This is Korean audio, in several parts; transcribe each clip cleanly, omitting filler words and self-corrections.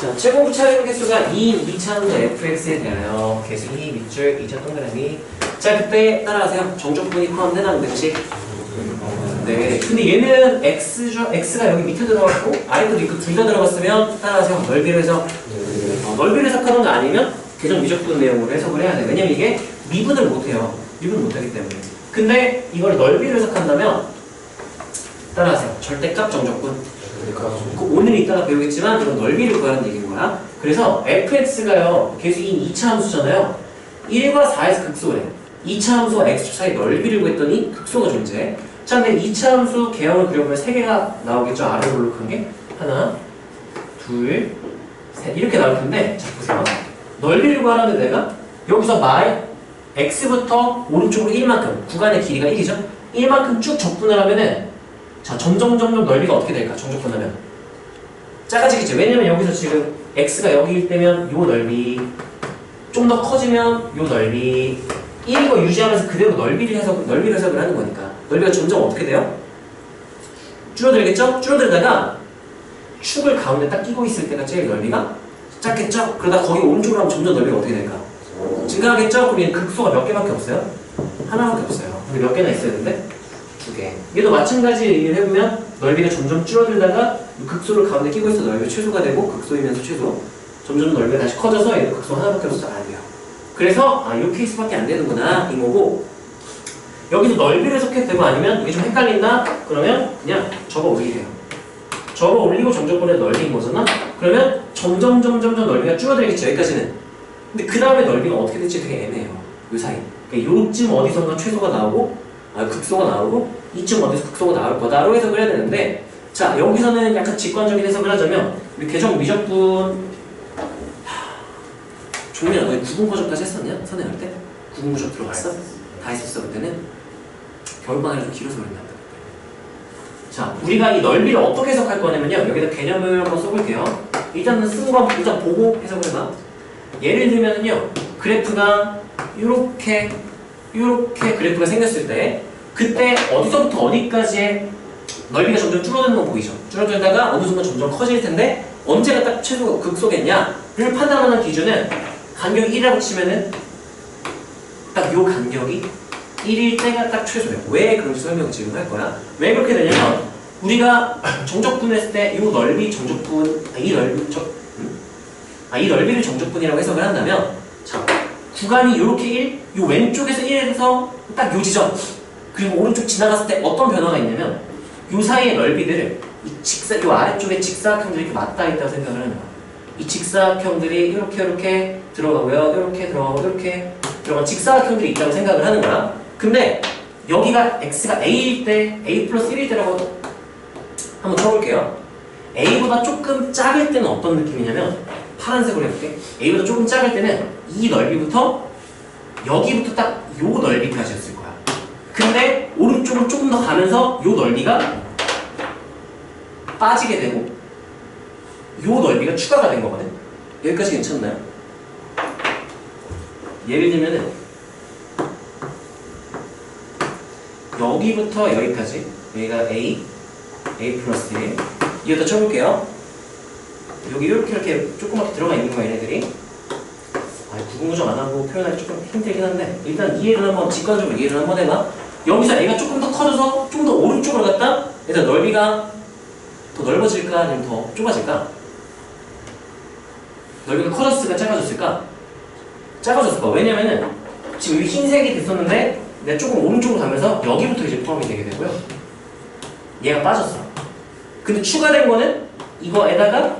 자, 제곱 차례 개수가 2인 2차함수 fx에 대하여 개수 2 밑줄 2차 동그라미. 자, 그때 따라하세요. 정적분이 포함되나는 그치? 네. 근데 얘는 x가 여기 밑에 들어갔고 아래도 있고 둘 다 들어갔으면 따라하세요. 넓이를 해서 넓이를 해석하던가 아니면 계정 미적분 내용으로 해석을 해야 돼. 왜냐면 이게 미분을 못해요. 미분 못하기 때문에. 근데 이걸 넓이를 해석한다면 따라하세요. 절대값 정적분. 오늘 이따가 배우겠지만 이건 넓이를 구하는 얘기인 거야. 그래서 fx가요 계수 2인 2차 함수잖아요. 1과 4에서 극소래. 2차 함수와 x축 사이 넓이를 구했더니 극소가 존재해. 자, 근데 2차 함수 개형을 그려보면 3개가 나오겠죠. 아래로 볼록한 게 하나, 둘, 셋 이렇게 나올 텐데, 자 보세요. 넓이를 구하라는데 내가 여기서 x부터 오른쪽으로 1만큼 구간의 길이가 1이죠. 1만큼 쭉 적분을 하면은 자 점점 넓이가 어떻게 될까? 정적분하면 작아지겠죠. 왜냐면 여기서 지금 x가 여기일 때면 요 넓이 좀 더 커지면 요 넓이 1이고 유지하면서 그대로 넓이를 해석을 하는 거니까 넓이가 점점 어떻게 돼요? 줄어들겠죠? 줄어들다가 축을 가운데 딱 끼고 있을 때가 제일 넓이가 작겠죠? 그러다 거기 오른쪽으로 하면 점점 넓이가 어떻게 될까? 증가하겠죠? 그럼 얘는 극소가 몇 개밖에 없어요? 하나밖에 없어요. 근데 몇 개나 있어야 되는데? 2개. 얘도 마찬가지 얘기를 해보면 넓이가 점점 줄어들다가 극소를 가운데 끼고 있어 넓이가 최소가 되고 극소이면서 최소 점점 넓이가 다시 커져서 얘도 극소 하나밖에 없어서 안 돼요. 그래서 이 케이스밖에 안 되는구나 이 거고 여기서 넓이를 해석해도 되고 아니면 이게 좀 헷갈린다? 그러면 그냥 접어 올리래요. 접어 올리고 정적분의 넓이인 거잖아? 그러면 점점 넓이가 줄어들겠죠 여기까지는. 근데 그 다음에 넓이가 어떻게 될지 되게 애매해요. 요 사이. 그러니까 요쯤 어디선가 최소가 나오고 극소가 나오고 이쯤 어디서 극소가 나올 거다로 해석을 해야 되는데 자 여기서는 약간 직관적인 해석을 하자면 우리 개정 미적분 종민아 너희 구분거적까지 했었냐? 선행할 때? 구분거적 들어갔어? 다 했었어 그때는? 겨울방학이 좀 길어서 그랬나 보다. 자 우리가 이 넓이를 어떻게 해석할 거냐면요 여기다 개념을 한번 써볼게요. 일단 쓴 거 일단 보고 해석을 해봐. 예를 들면은요 그래프가 요렇게 그래프가 생겼을 때 그때 어디서부터 어디까지의 넓이가 점점 줄어드는 건 보이죠? 줄어들다가 어느 순간 점점 커질 텐데 언제가 딱 최소 극소겠냐를 판단하는 기준은 간격이 1이라고 치면은 딱 요 간격이 1일 때가 딱 최소예요. 왜 그런지 설명을 지금 할 거야. 왜 그렇게 되냐면 우리가 정적분했을 때 요 넓이 정적분 이 넓이를 정적분이라고 해석을 한다면 자 구간이 요렇게 1, 요 왼쪽에서 1에서 딱 요 지점 그리고 오른쪽 지나갔을 때 어떤 변화가 있냐면 요 사이의 넓이들을 요 아래쪽에 직사각형들이 이렇게 맞닿아 있다고 생각을 하는 거야. 이 직사각형들이 이렇게 들어가고요. 이렇게 들어가고 이렇게 들어간 직사각형들이 있다고 생각을 하는 거야. 근데 여기가 x가 a일 때 a 플러스 1일 때라고 한번 쳐볼게요. a보다 조금 작을 때는 어떤 느낌이냐면 파란색으로 해볼게. a보다 조금 작을 때는 이 넓이부터 여기부터 딱 요 넓이까지였을 거야. 근데 오른쪽으로 조금 더 가면서 요 넓이가 빠지게 되고 요 넓이가 추가가 된 거거든. 여기까지 괜찮나요? 예를 들면은 여기부터 여기까지 여기가 a 플러스 1 이것도 쳐볼게요. 여기 이렇게 조그맣게 들어가 있는 거야 얘네들이. 구분구조 안 하고 표현하기 조금 힘들긴 한데 일단 이해를 한번 직관적으로 이해를 한번 해봐. 여기서 얘가 조금 더 커져서 좀 더 오른쪽으로 갔다 일단 넓이가 더 넓어질까 아니면 더 좁아질까? 넓이가 커졌을까 작아졌을까? 작아졌을 거야. 왜냐면은 지금 여기 흰색이 됐었는데 내가 조금 오른쪽으로 가면서 여기부터 이제 포함이 되게 되고요. 얘가 빠졌어. 근데 추가된 거는 이거에다가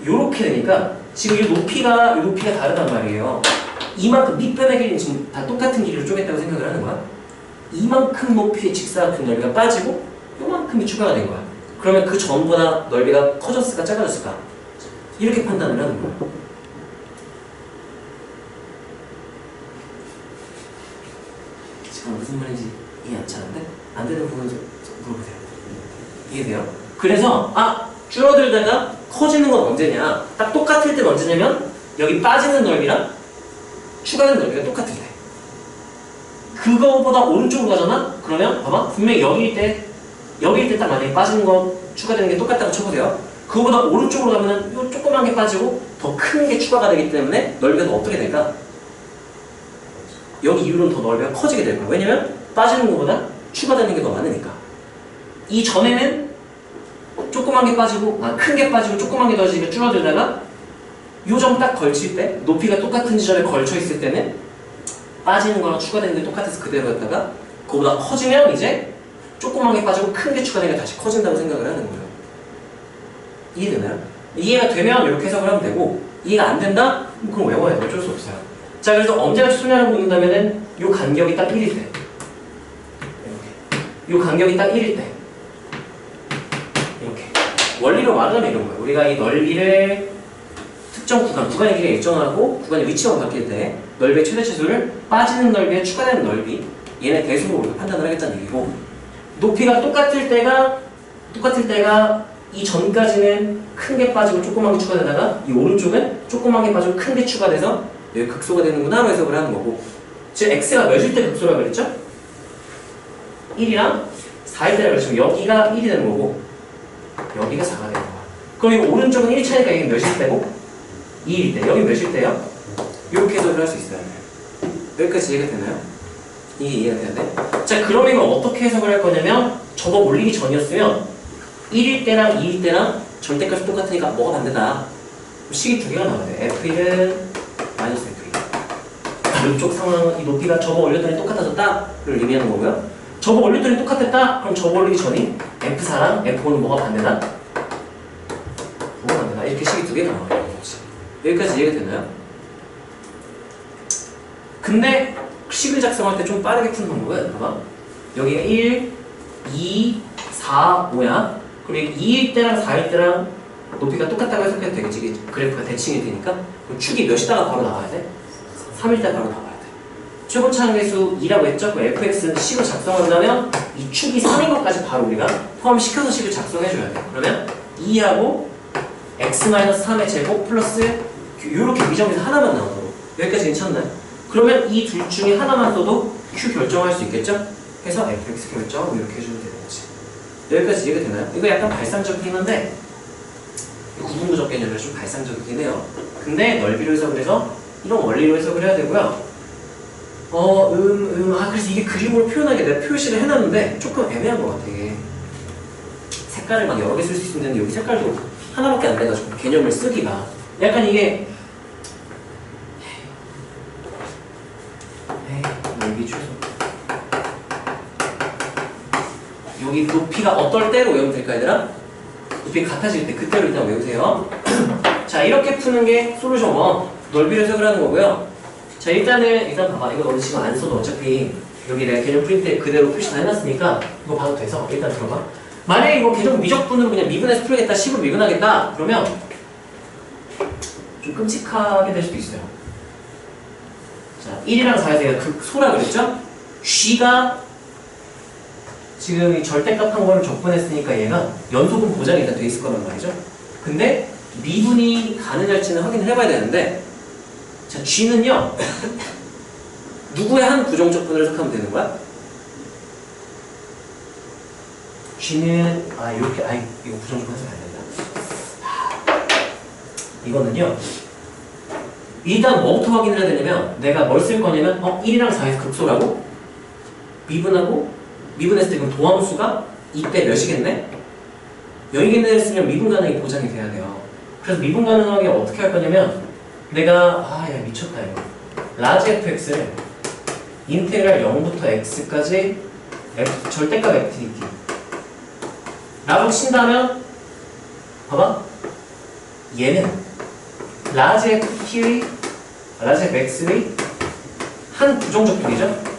요렇게 되니까 지금 이 높이가 다르단 말이에요. 이만큼 밑변의 길이는 지금 다 똑같은 길이로 쪼갰다고 생각을 하는 거야. 이만큼 높이의 직사각형 넓이가 빠지고 요만큼이 추가가 된 거야. 그러면 그 전보다 넓이가 커졌을까 작아졌을까? 이렇게 판단을 하는 거야. 지금 무슨 말인지 이해 안 차는데? 안 되는 부분 좀 물어보세요. 이해돼요? 그래서 줄어들다가 커지는 건 언제냐? 딱 똑같을 때는 언제냐면 여기 빠지는 넓이랑 추가되는 넓이가 똑같을 때. 그거보다 오른쪽으로 가잖아? 그러면 봐봐 분명히 여기일 때 딱 만약에 빠지는 거 추가되는 게 똑같다고 쳐보세요. 그거보다 오른쪽으로 가면은 요 조그만 게 빠지고 더 큰 게 추가가 되기 때문에 넓이가 더 어떻게 될까? 여기 이후로는 더 넓이가 커지게 될 거야. 왜냐면 빠지는 것보다 추가되는 게 더 많으니까. 이 전에는 조그만 게 빠지고, 큰 게 빠지고 조그만 게 더 줄어들다가 요 점 딱 걸칠 때, 높이가 똑같은 지점에 걸쳐 있을 때는 빠지는 거랑 추가되는 게 똑같아서 그대로였다가 그거보다 커지면 이제 조그만 게 빠지고 큰 게 추가되니까 다시 커진다고 생각을 하는 거예요. 이해되나요? 이해가 되면 이렇게 해석을 하면 되고, 이해가 안 된다? 그럼 외워야 돼. 어쩔 수 없어요. 자, 그래서 언제나 수냐라고 묻는다면은 요 간격이 딱 1일 때, 이렇게. 요 간격이 딱 1일 때, 이렇게. 원리로 말하면 이런 거예요. 우리가 이 넓이를 특정 구간의 길이가 일정하고 구간의 위치가 바뀔 때 넓이의 최대치수를 빠지는 넓이에 추가되는 넓이, 얘네 대수로 우리가 판단을 하겠다는 얘기고, 높이가 똑같을 때가 이 전까지는 큰 게 빠지고 조그만 게 추가되다가 이 오른쪽은 조그만 게 빠지고 큰 게 추가돼서 여기 극소가 되는구나로 해석을 하는 거고, 즉 x가 몇일 때 극소라고 그랬죠? 1이랑 4일 때라고 그랬죠. 여기가 1이 되는 거고 여기가 4가 되는 거야. 그럼 이 오른쪽은 1 차니까 여기 몇일 때고 2일 때, 여기 몇일 때요? 이렇게 해석을 할 수 있어요. 여기까지 이해가 되나요? 이게 이해가 돼야 돼? 자, 그럼 이걸 어떻게 해석을 할 거냐면 저거 올리기 전이었으면 1일 때랑 2일 때랑 절대값이 똑같으니까 뭐가 반대다? 식이 두 개가 나와야 돼. F1은 마이너스 F2. 이쪽 상황은 이 높이가 저거 올렸더니 똑같아졌다를 의미하는 거고요. 저거 올렸더니 똑같았다? 그럼 저거 올리기 전인 F4랑 F5는 뭐가 반대다? 뭐가 반대다? 이렇게 식이 두 개가 나와요. 여기까지 이해가 되나요? 근데 식을 작성할 때 좀 빠르게 푸는 방법은 봐봐. 여기가 1, 2, 4, 5야. 그리고 2일 때랑 4일 때랑 높이가 똑같다고 해석해도 되겠지. 이게 그래프가 대칭이 되니까. 그럼 축이 몇이다가 바로 나와야 돼? 3일 때 바로 나와야 돼. 최고 차항계수 2라고 했죠? 그 fx는 식을 작성한다면 이 축이 3인 것까지 바로 우리가 포함시켜서 식을 작성해줘야 돼. 그러면 2하고 x-3의 제곱 플러스 이렇게 미정에서 하나만 나오도록. 여기까지 괜찮나요? 그러면 이 둘 중에 하나만 써도 q 결정할 수 있겠죠? 해서 fx 결정 이렇게 해주면 되는 거지. 여기까지 이해가 되나요? 이거 약간 발상적이긴 한데 구분구적 개념이라 좀 발상적이긴 해요. 근데 넓이로 해석을 해서 이런 원리로 해석을 해야 되고요. 그래서 이게 그림으로 표현하게 내가 표시를 해놨는데 조금 애매한 것 같아. 색깔을 막 여러 개 쓸 수 있으면 되는데 여기 색깔도 하나밖에 안 돼가지고 개념을 쓰기가 약간 이게 넓이 최소 여기 높이가 어떨 때로 외우면 될까 얘들아? 높이가 같아질 때 그때로 일단 외우세요. 자, 이렇게 푸는 게 솔루션 1 넓이를 해석을 하는 거고요. 자, 일단 봐봐. 이거 너는 지금 안 써도 어차피 여기 내가 개념 프린트에 그대로 표시 다 해놨으니까 이거 봐도 돼서 일단 들어봐. 만약에 이거 개정 미적분으로 그냥 미분해서 풀겠다, 10으로 미분하겠다 그러면 좀 끔찍하게 될 수도 있어요. 자, 1이랑 4에서 얘가 극소라 그랬죠? G가 지금 이 절대값 한 거를 적분했으니까 얘가 연속은 보장이 일단 돼 있을 거란 말이죠. 근데 미분이 가능할지는 확인을 해봐야 되는데, 자, G는요 누구의 한 부정적분을 해석하면 되는 거야? G는 이렇게 이거 부정적분 해석 안 된다. 이거는요 일단 뭐부터 확인을 해야 되냐면 내가 뭘 쓸 거냐면 1이랑 4에서 극소라고 미분했을 때 그럼 도함수가 이때 몇이겠네? 0이겠네 했으면 미분 가능이 보장이 돼야 돼요. 그래서 미분 가능하게 어떻게 할 거냐면 내가 야 미쳤다 이거 라지 fx를 인테그랄 0부터 x까지 절대값 fdt 라고 친다면 봐봐 얘는 라지 fx의 한 부정적분이죠?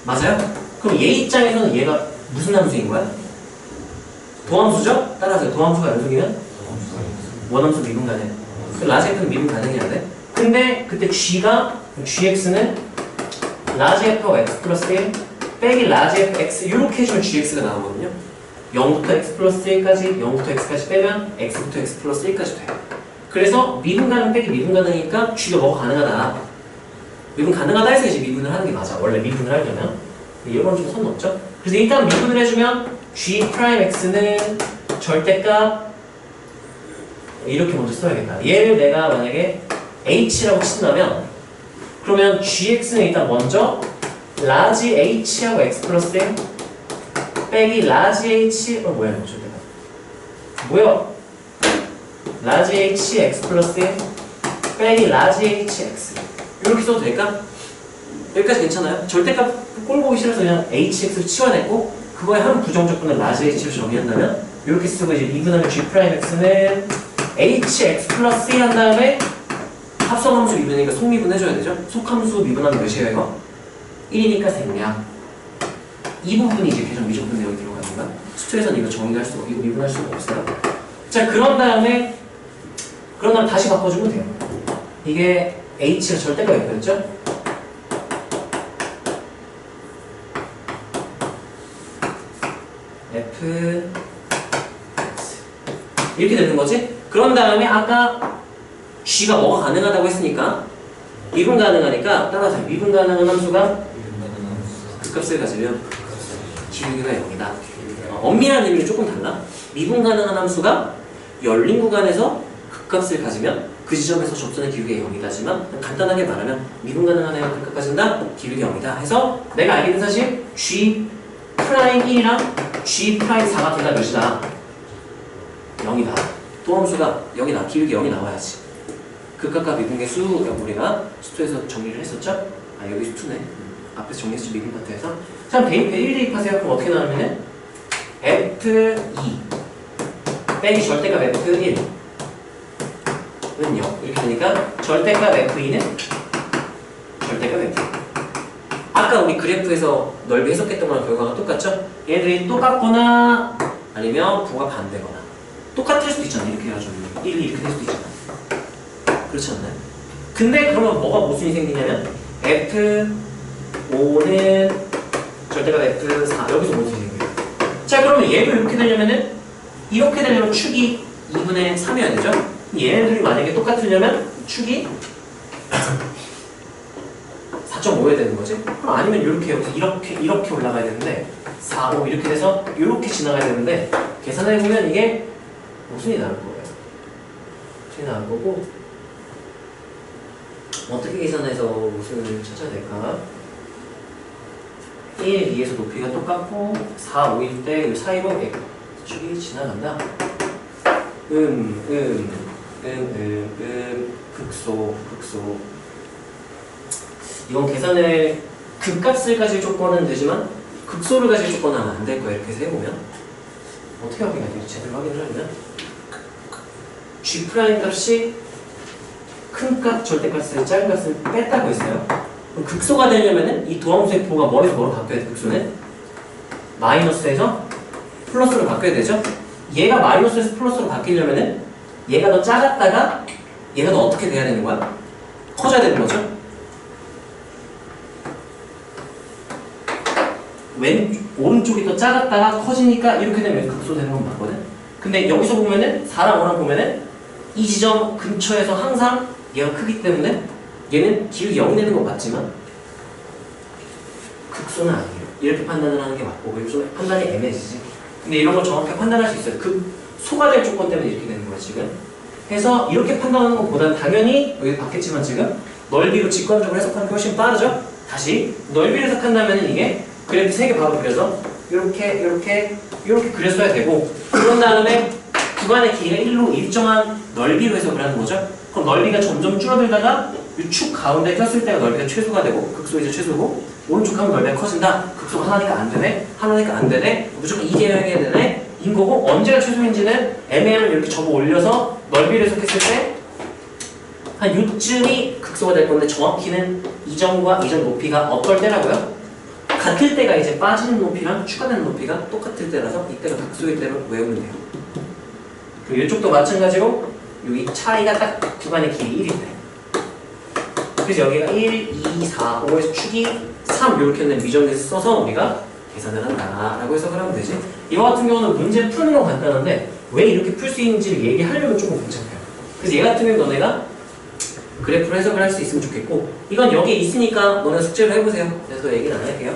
맞아요? 그럼 얘 입장에서는 얘가 무슨 함수인 거야? 도함수죠? 따라서 도함수가 연속이면 원함수 미분 가능. 그 라지 f는 미분 가능해야 돼. 근데 그때 gx는 라지 f x 플러스 1 빼기 라지 f x 이렇게 해주면 gx가 나오거든요. 0부터 x 플러스 1까지 0부터 x까지 빼면 x부터 x 플러스 1까지 돼. 그래서 미분 가능 빼기 미분 가능이니까 g가 뭐가 가능하다. 미분 가능하다 해서 이제 미분을 하는 게 맞아. 원래 미분을 하려면. 이런 건 좀 선 넘죠? 그래서 일단 미분을 해주면 g'(x는 절대값 이렇게 먼저 써야겠다. 얘를 내가 만약에 h라고 친다면 그러면 gx는 일단 먼저 라지 h하고 x 플러스 m 빼기 라지 h 뭐야 이거 절대값 뭐야 라지 h x 플러스 m 빼기 라지 h x 이렇게 써도 될까? 여기까지 괜찮아요? 절대값 꼴 보기 싫어서 그냥 hx를 치워냈고 그거에 한 부정적분을 라지 h를 정의한다면 이렇게 쓰고 이제 미분하면 g'x는 hx 플러스 1 한 다음에 합성함수 미분이니까 속미분 해줘야 되죠? 속함수 미분하면 몇이에요 이거? 1이니까 생략 이 부분이 이제 계정 미적분 내역이 들어가는 거야. 수투에서는 이거 정의할 수가 이거 미분할 수가 없어요. 자 그런 다음에 다시 바꿔주면 돼요. 이게 h가 절대값 몇이었죠? f 이렇게 되는 거지? 그런 다음에 아까 g가 뭐가 가능하다고 했으니까 미분 가능하니까 따라서 미분 가능한 함수가 극값을 가지면 기울기가 0이다. 엄밀한 의미는 조금 달라. 미분 가능한 함수가 열린 구간에서 극값을 가지면 그 지점에서 접선의 기울기가 0이다지만 간단하게 말하면 미분 가능한 애가 극값 가진다? 기울기 0이다 해서 내가 알게 된 사실 g 프라임 1이랑 g 프라임 4가 둘 다 몇이다? 0이다. 도함수가 0이다. 기울기 0이 나와야지. 극값과 미분의 수 우리가 수투에서 정리를 했었죠? 아 여기 수투네. 앞에서 정리했죠. 미분 파트에서. 자 대입해 1 대입하세요. 그럼 어떻게 나오면은 F2 빼기 절대값 F1 은 0 이렇게 되니까 절대값 F2는 절대값 F2 아까 우리 그래프에서 넓이 해석했던 거랑 결과가 똑같죠? 얘들이 똑같거나 아니면 부가 반대거나 똑같을 수도 있잖아. 이렇게 해가지고 1이 이렇게 될 수도 있잖아. 그렇지 않나요? 근데 그러면 뭐가 모순이 생기냐면 F5는 절대값 F4 여기서 모순이 생겨요. 자 그러면 얘도 이렇게 되려면은 이렇게 되려면 축이 2분의 3이어야 되죠? 얘네들이 만약에 똑같으려면 축이 4.5여야 되는 거지? 그럼 아니면 이렇게 여기서 이렇게 올라가야 되는데 4, 5 이렇게 돼서 이렇게 지나가야 되는데 계산해보면 이게 모순이 나올 거예요. 모순이 나올 거고 어떻게 계산해서 모순을 찾아야 될까? 1, 2에서 높이가 똑같고 4, 5일 때 이 사이로 축이 지나간다. 극소 이건 계산을 극값을 가질 조건은 되지만 극소를 가질 조건은 안 될 거야. 이렇게 해서 해보면 어떻게 확인해야 되지? 제대로 확인을 하려면 G 프라임 값이 큰 값, 절대값을 작은 값을 뺐다고 했어요. 그럼 극소가 되려면은 이 도함수의 부호가 뭐에서 뭐로 바뀌어야 돼? 극소는 마이너스에서 플러스로 바뀌어야 되죠? 얘가 마이너스에서 플러스로 바뀌려면은 얘가 더 작았다가 얘가 더 어떻게 돼야 되는 거야? 커져야 되는 거죠? 오른쪽이 더 작았다가 커지니까 이렇게 되면 극소되는 건 맞거든? 근데 여기서 보면은 4랑 5랑 보면은 이 지점 근처에서 항상 얘가 크기 때문에 얘는 기울기 0이 되는 건 맞지만 극소는 아니에요. 이렇게 판단을 하는 게 맞고 극소는 판단이 애매해지지. 근데 이런 걸 정확하게 판단할 수 있어요. 극소가 될 조건 때문에 이렇게 되는 거야 지금. 해서 이렇게 판단하는 것보다는 당연히 여기 봤겠지만 지금 넓이로 직관적으로 해석하는 게 훨씬 빠르죠? 다시 넓이를 해석한다면 이게 그래프 3개 바로 그려서 이렇게 그렸어야 되고 그런 다음에 구간의 길이가 1로 일정한 넓이로 해석을 하는 거죠. 그럼 넓이가 점점 줄어들다가 이 축 가운데 꼈을 때가 넓이가 최소가 되고 극소이자 최소고 오른쪽 하면 넓이가 커진다. 극소가 하나니까 안 되네. 하나니까 안 되네. 무조건 이게 해야 되네. 인 거고 언제가 최소인지는 애매하면 이렇게 접어 올려서 넓이를 해석했을 때 한 요쯤이 극소가 될 건데 정확히는 이점과 이점 높이가 어떨 때라고요? 같을 때가 이제 빠지는 높이랑 추가되는 높이가 똑같을 때라서 이때가 극소일 때로 외우면 돼요. 그리고 이쪽도 마찬가지로 여기 차이가 딱 구간의 길이 1일 때. 그래서 여기가 1, 2, 4, 5에서 축이 3 이렇게 있는 미정에서 써서 우리가 계산을 한다 라고 해석을 하면 되지. 이와 같은 경우는 문제 푸는 건 간단한데 왜 이렇게 풀 수 있는지를 얘기하려면 조금 복잡해요. 그래서 얘 같은 경우 너네가 그래프로 해석을 할 수 있으면 좋겠고 이건 여기에 있으니까 너네 숙제를 해보세요. 그래서 얘기는 안 할게요.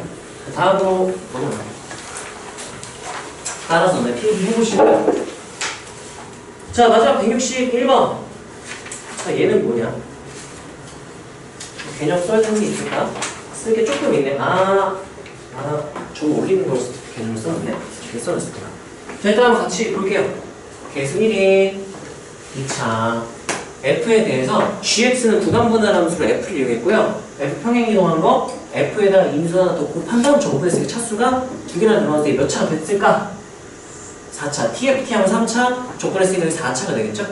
다음으로 넘어갈게요. 따라서 너네 필기 해보시고 자, 마지막 161번. 자, 얘는 뭐냐? 개념 써야 되는 게 있을까? 쓸 게 조금 있네. 저거 올리는 걸 개념을 썼네. 이렇게 써놨을까? 자, 일단 한번 같이 볼게요. 계수 1인 2차 F에 대해서 GX는 구간분할 함수로 F를 이용했고요. F 평행 이동한 거 F에다가 인수 하나 더 곱한 다음 적분했을 때 차수가 두 개나 들어갔을 때 몇 차가 됐을까? 4차. TFT 하면 3차, 적분했을 때 4차가 되겠죠?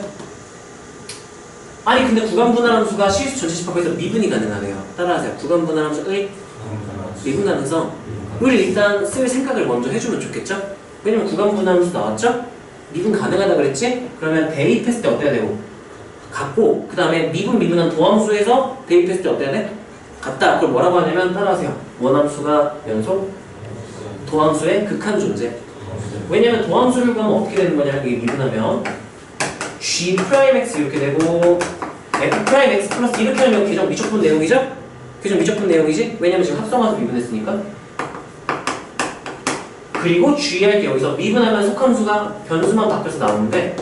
아니 근데 구간분할 함수가 실수 전체 집합에서 미분이 가능하네요. 따라하세요. 구간분할 함수의 미분하면서 우리 일단 쓸 생각을 먼저 해주면 좋겠죠? 왜냐면 구간분할 함수 나왔죠? 미분 가능하다 그랬지? 그러면 대입했을 때 어때야 되고? 같고 그 다음에 미분한 도함수에서 대입했을 때 어때야 돼? 같다. 그걸 뭐라고 하냐면 따라하세요. 원함수가 연속 도함수의 극한 존재. 왜냐면 도함수를 구하면 어떻게 되는 거냐? 이게 미분하면 G'X 이렇게 되고 F'X 플러스 이렇게 하면 계정 미적분 내용이죠? 계정 미적분 내용이지? 왜냐면 지금 합성해서 미분했으니까. 그리고 주의할 게 여기서 미분하면 속함수가 변수만 바뀌어서 나오는데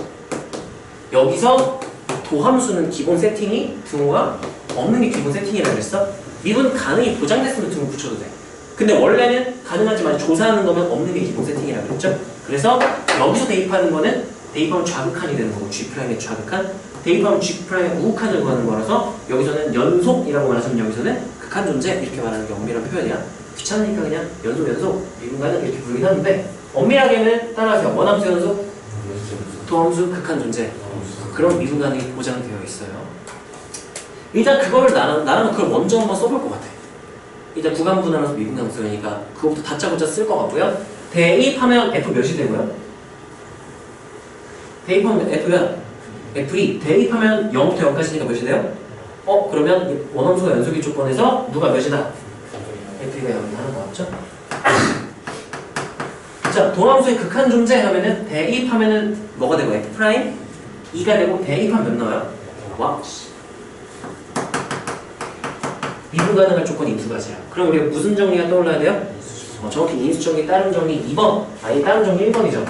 여기서 도함수는 기본 세팅이 등호가 없는 게 기본 세팅이라고 그랬어? 미분 가능이 보장됐으면 등호 붙여도 돼. 근데 원래는 가능하지만 조사하는 거면 없는 게 기본 세팅이라고 그랬죠? 그래서 여기서 대입하는 거는 대입하면 좌극한이 되는 거고 G'의 좌극한 대입하면 G'의 우극한을 구하는 거라서 여기서는 연속이라고 말하시면 여기서는 극한 존재 이렇게 말하는 게 엄밀한 표현이야. 귀찮으니까 그냥 연속 미분가는 이렇게 부르긴 하는데 엄밀하게는 따라하세요. 원함수 연속 도함수 극한 존재 그런 미분 가능이 보장되어 있어요. 일단 그거를 나는 그걸 먼저 한번 써볼 것 같아. 일단 구간분할하면서 미분 가능 쓰니까 그거부터 다짜고짜 쓸 것 같고요. 대입하면 F 몇이 되고요? 대입하면 F가 F2 대입하면 0부터 0까지니까 몇이 돼요? 그러면 원함수가 연속일 조건에서 누가 몇이다? F2가 0이 하나 나왔죠? 자, 도함수의 극한 존재 하면은 대입하면은 뭐가 되고 F 프라임 2가 되고 대입하면 몇 나와요? 와, 미분 가능할 조건이 인수 가지야. 그럼 우리가 무슨 정리가 떠올라야 돼요? 정확히 인수 정리, 다른 정리 2번, 아니 다른 정리 1번이죠.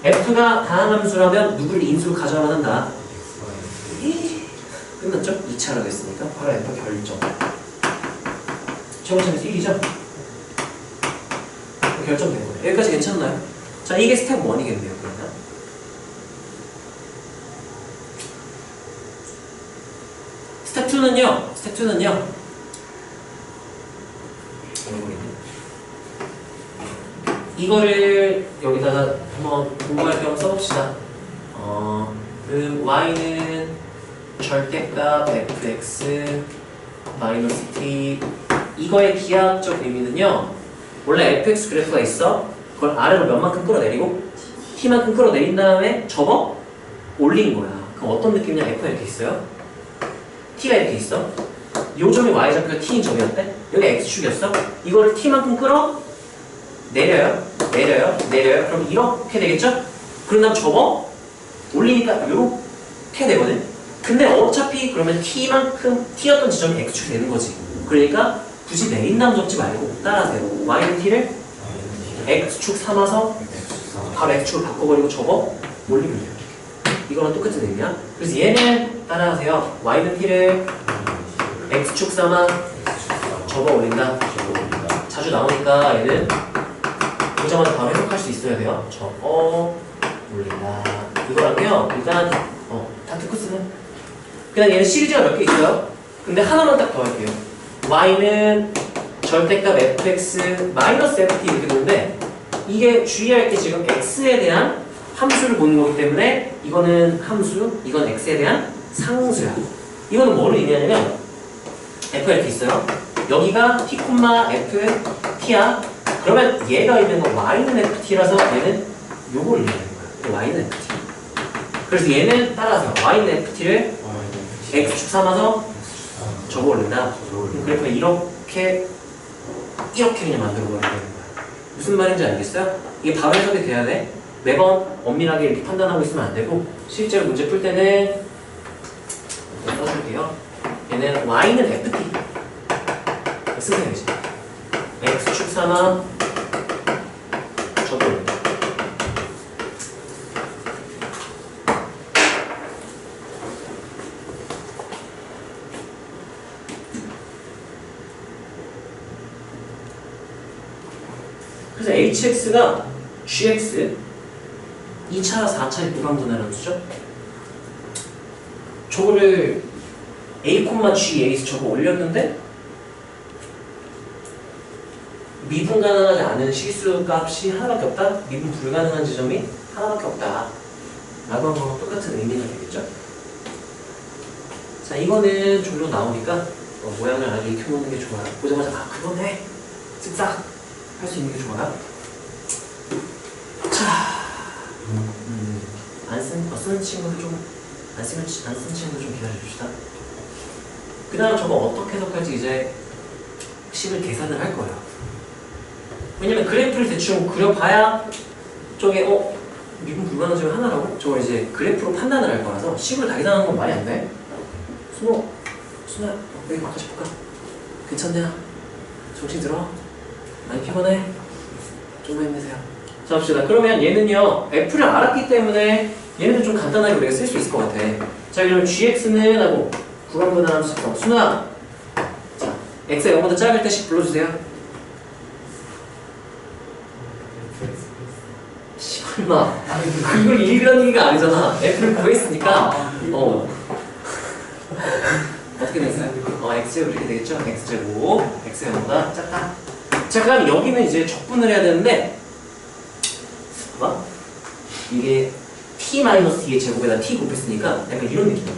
F가 다한 함수라면 누구를 인수로 가져야만 한다. 끝났죠? 2차라고 했으니까 바로 F 결정. 최고점에서 1이죠? 결정된 거예요. 여기까지 괜찮나요? 자, 이게 스텝 1이겠네요. 그러면 스텝 2는요. 이거를 여기다가 한번 공부할 겸 써봅시다. y는 절대값 fx 마이너스 t 이거의 기하학적 의미는요. 원래 fx 그래프가 있어. 그걸 아래로 몇만큼 끌어내리고 t만큼 끌어내린 다음에 접어 올린 거야. 그럼 어떤 느낌이냐? f가 이렇게 있어요. t가 이렇게 있어. 요 점이 y좌표가 t인 점이었대. 여기 x축이었어. 이거를 t만큼 끌어 내려요. 그럼 이렇게 되겠죠? 그런 다음 접어 올리니까 이렇게 되거든. 근데 어차피 그러면 t였던 지점이 x축이 되는 거지. 그러니까 굳이 내린 다음 접지 말고 따라하세요. y는 t를 x축 삼아서 바로 x축을 바꿔버리고 접어 올리면 돼요. 이거랑 똑같은 의미야. 그래서 얘는 따라하세요. y는 t를 x축 삼아 접어 올린다. 자주 나오니까 얘는 보자마자 바로 해석할 수 있어야 돼요. 접어 올린다. 이거랑요. 일단 다 듣고 쓰는. 그냥 얘는 시리즈가 몇 개 있어요. 근데 하나만 딱 더 할게요. y는 절대값 fx 마이너스 ft 이렇게 되는데 이게 주의할 게 지금 x에 대한 함수를 보는 거기 때문에 이거는 함수, 이건 x에 대한 상수야. 이거는 뭐를 의미하냐면 f가 이렇게 있어요. 여기가 t, f, t야. 그러면 얘가 있는 거 y는 ft라서 얘는 요걸 의미하는 거야. y는 ft. 그래서 얘는 따라서 y는 ft를 x축 삼아서 접어 올린다. 그래서 이렇게 그냥 만들어 버리는 거야. 무슨 말인지 알겠어요? 이게 바로 해석이 돼야 돼. 매번 엄밀하게 이렇게 판단하고 있으면 안 되고 실제로 문제 풀 때는 써줄게요. 얘는 y는 ft 쓰세요 이제. x축 삼아 접어 올린다. 그래서 hx가 gx 2차, 4차의 구간분해라는 수죠. 저거를 a, g에서 저거 올렸는데 미분 가능하지 않은 실수 값이 하나밖에 없다? 미분 불가능한 지점이 하나밖에 없다 라고 한 거랑 똑같은 의미가 되겠죠? 자, 이거는 종종 나오니까 모양을 아예 익혀놓는 게 좋아요. 보자마자 아 그거네 쓱싹 할 수 있는 게 좋아요. 자, 쓰는 친구들 좀 안 쓰는 친구들 좀 기다려줍시다. 그 다음 저거 어떻게 해석할지 이제 식을 계산을 할 거예요. 왜냐면 그래프를 대충 그려봐야 저게 미분 불가능한 점이 하나라고? 저걸 이제 그래프로 판단을 할 거라서 식으로 다 계산하는 건 말이 안 돼. 순아 여기 바꿔 볼까? 괜찮냐? 정신 들어? 많이 피곤해? 좀만 힘내세요. 자 봅시다. 그러면 얘는요 f를 알았기 때문에 얘네들 좀 간단하게 우리가 쓸 수 있을 것 같아. 자 그러면 gx는 하고 구간분할함수 작성. 순아 자 x가 0보다 작을 때 식 불러주세요. 설마 그걸 일이라는 얘기가 아니잖아. f를 구했으니까 어떻게 됐어요? x제곱 이렇게 되겠죠? x제곱 x가 0보다 작다. 자 그럼 여기는 이제 적분을 해야 되는데 봐봐 이게 t-2의 제곱에다 t 곱했으니까 약간 이런 느낌이야.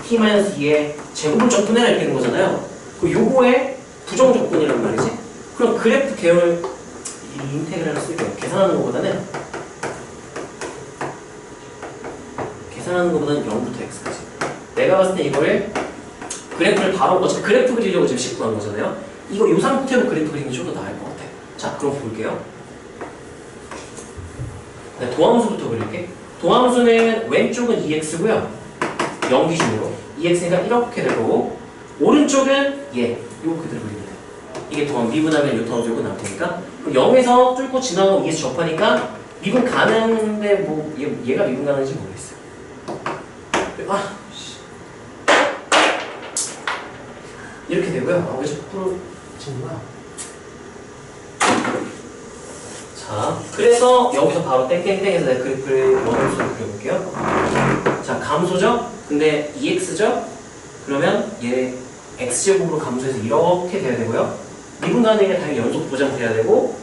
t-2의 제곱을 적분해라 이렇게 되는 거잖아요. 그 요거의 부정 적분이란 말이지. 그럼 그래프 계열 이 인테그랄을 쓸게요. 계산하는 것보다는 0부터 x까지. 내가 봤을 때 이거를 그래프를 바로 어차피 그래프 그리려고 지금 식 구한 거잖아요. 이거 요 상태로 그래프 그리는 게 좀 더 나을 것 같아. 자 그럼 볼게요. 네, 도함수부터 그릴게. 도함수는 왼쪽은 2x고요. 0 기준으로 2x가 이렇게 될 거고 오른쪽은 요거 그대로 그리면 돼. 이게 도함 미분하면 요 도함수 요거 나올 테니까 0에서 뚫고 지나가고 2에서 접하니까 미분 가능한데 뭐 얘가 미분 가능한지 모르겠어요. 이렇게 되고요. 왜 자꾸 지는 거야? 자, 그래서 여기서 바로 땡땡땡해서 내가 그래프를 원으로 그려볼게요. 자, 감소죠? 근데 2x죠? 그러면 얘 x제곱으로 감소해서 이렇게 돼야 되고요. 미분 가능에 당연히 연속 보장돼야 되고